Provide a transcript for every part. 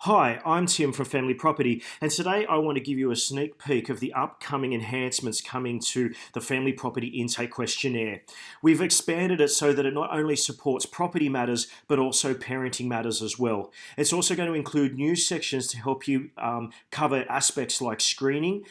Hi, I'm Tim from Family Property, and today I want to give you a sneak peek of the upcoming enhancements coming to the Family Property Intake Questionnaire. We've expanded it so that it not only supports property matters but also parenting matters as well. It's also going to include new sections to help you cover aspects like screening,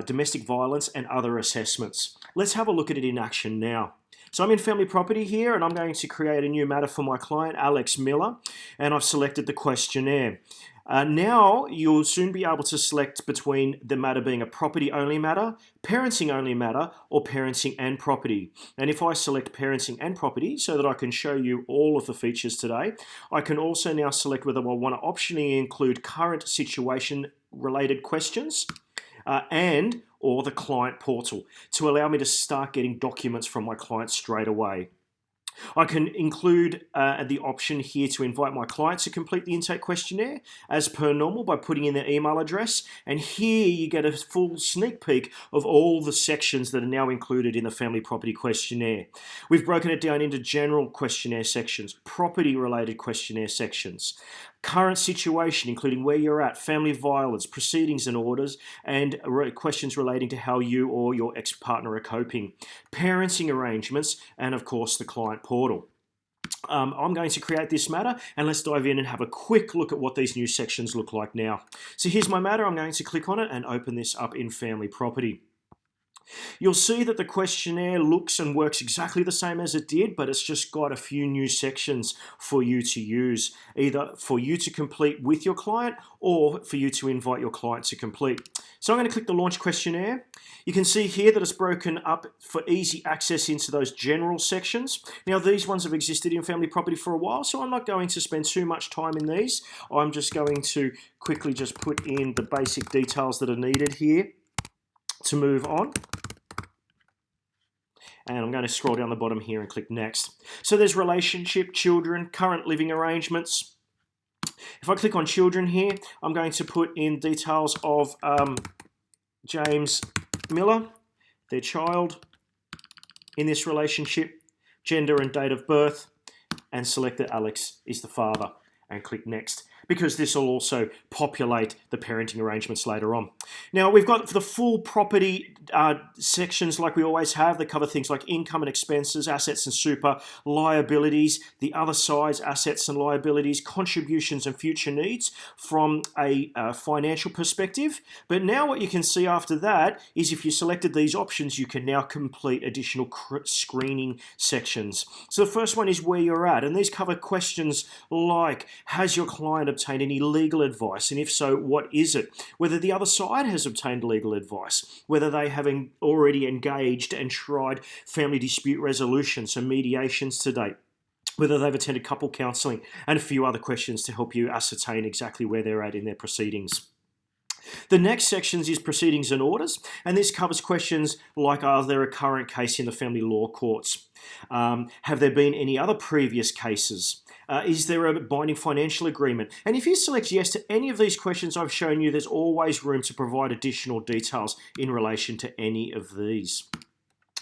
domestic violence, and other assessments. Let's have a look at it in action now. So I'm in Family Property here, and I'm going to create a new matter for my client, Alex Miller, and I've selected the questionnaire. Now you'll soon be able to select between the matter being a property only matter, parenting only matter, or parenting and property. And if I select parenting and property so that I can show you all of the features today, I can also now select whether I want to optionally include current situation related questions and or the client portal to allow me to start getting documents from my client straight away. I can include the option here to invite my client to complete the intake questionnaire as per normal by putting in their email address, and here you get a full sneak peek of all the sections that are now included in the Family Property Questionnaire. We've broken it down into general questionnaire sections, property related questionnaire sections, current situation including where you're at, family violence, proceedings and orders, and questions relating to how you or your ex-partner are coping, parenting arrangements, and of course the client portal. I'm going to create this matter, and let's dive in and have a quick look at what these new sections look like now. So here's my matter. I'm going to click on it and open this up in Family Property. You'll see that the questionnaire looks and works exactly the same as it did, but it's just got a few new sections for you to use, either for you to complete with your client or for you to invite your client to complete. So I'm going to click the Launch Questionnaire. You can see here that it's broken up for easy access into those general sections. Now these ones have existed in Family Property for a while, so I'm not going to spend too much time in these. I'm just going to quickly just put in the basic details that are needed here to move on. And I'm going to scroll down the bottom here and click Next. So there's relationship, children, current living arrangements. If I click on children here, I'm going to put in details of James Miller, their child in this relationship, gender and date of birth, and select that Alex is the father and click Next, because this will also populate the parenting arrangements later on. Now we've got the full property sections like we always have that cover things like income and expenses, assets and super, liabilities, the other side's assets and liabilities, contributions and future needs from a financial perspective. But now what you can see after that is if you selected these options, you can now complete additional screening sections. So the first one is where you're at, and these cover questions like, has your client obtained any legal advice, and if so, what is it? Whether the other side has obtained legal advice, whether they have already engaged and tried family dispute resolution, so mediations to date, whether they've attended couple counselling, and a few other questions to help you ascertain exactly where they're at in their proceedings. The next sections is Proceedings and Orders, and this covers questions like, are there a current case in the family law courts? Have there been any other previous cases? Is there a binding financial agreement? And if you select yes to any of these questions I've shown you, there's always room to provide additional details in relation to any of these.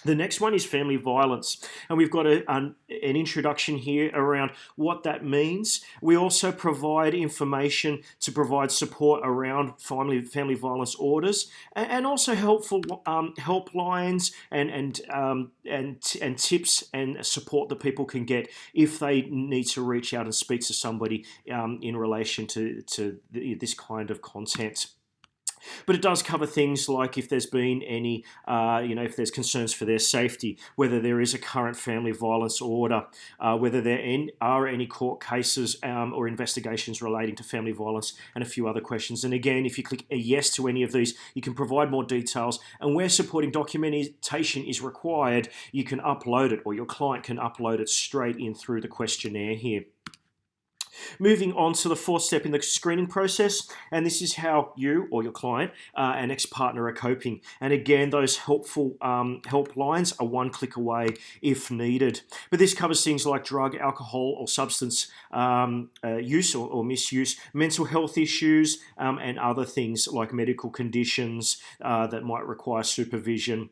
The next one is family violence, and we've got an introduction here around what that means. We also provide information to provide support around family violence orders, and also helpful helplines and tips and support that people can get if they need to reach out and speak to somebody in relation to this kind of content. But it does cover things like if there's been any, if there's concerns for their safety, whether there is a current family violence order, whether there are any court cases or investigations relating to family violence, and a few other questions. And again, if you click a yes to any of these, you can provide more details. And where supporting documentation is required, you can upload it, or your client can upload it straight in through the questionnaire here. Moving on to the fourth step in the screening process, and this is how you or your client and ex-partner are coping. And again, those helpful helplines are one click away if needed. But this covers things like drug, alcohol, or substance use or misuse, mental health issues, and other things like medical conditions that might require supervision.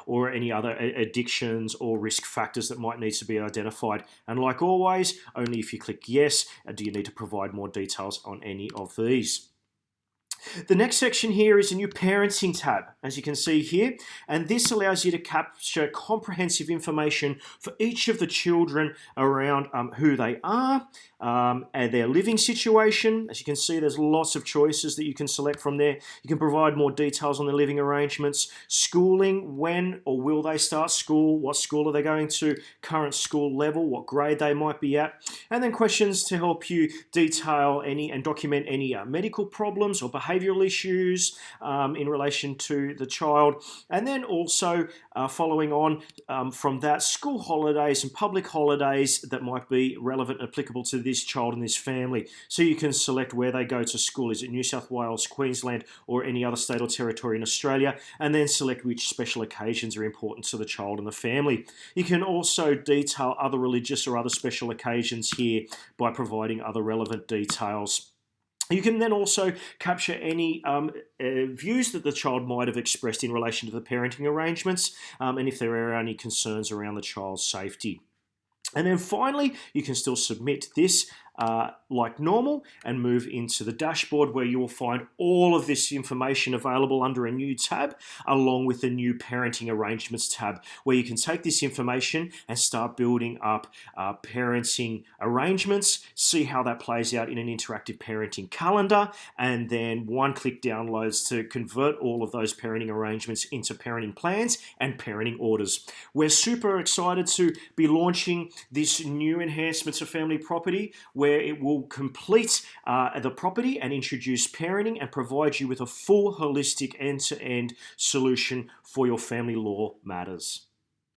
or any other addictions or risk factors that might need to be identified. And like always, only if you click yes do you need to provide more details on any of these. The next section here is a new parenting tab, as you can see here, and this allows you to capture comprehensive information for each of the children around who they are and their living situation. As you can see, there's lots of choices that you can select from there. You can provide more details on the living arrangements, schooling, when or will they start school, what school are they going to, current school level, what grade they might be at, and then questions to help you detail any and document any medical problems or behavioural issues in relation to the child. And then also following on from that, school holidays and public holidays that might be relevant and applicable to this child and this family. So you can select where they go to school. Is it New South Wales, Queensland, or any other state or territory in Australia? And then select which special occasions are important to the child and the family. You can also detail other religious or other special occasions here by providing other relevant details. You can then also capture any views that the child might have expressed in relation to the parenting arrangements and if there are any concerns around the child's safety. And then finally, you can still submit this like normal and move into the dashboard where you will find all of this information available under a new tab along with the new parenting arrangements tab where you can take this information and start building up parenting arrangements, see how that plays out in an interactive parenting calendar, and then one-click downloads to convert all of those parenting arrangements into parenting plans and parenting orders. We're super excited to be launching this new enhancements of family property where it will complete the property and introduce parenting and provide you with a full holistic end-to-end solution for your family law matters.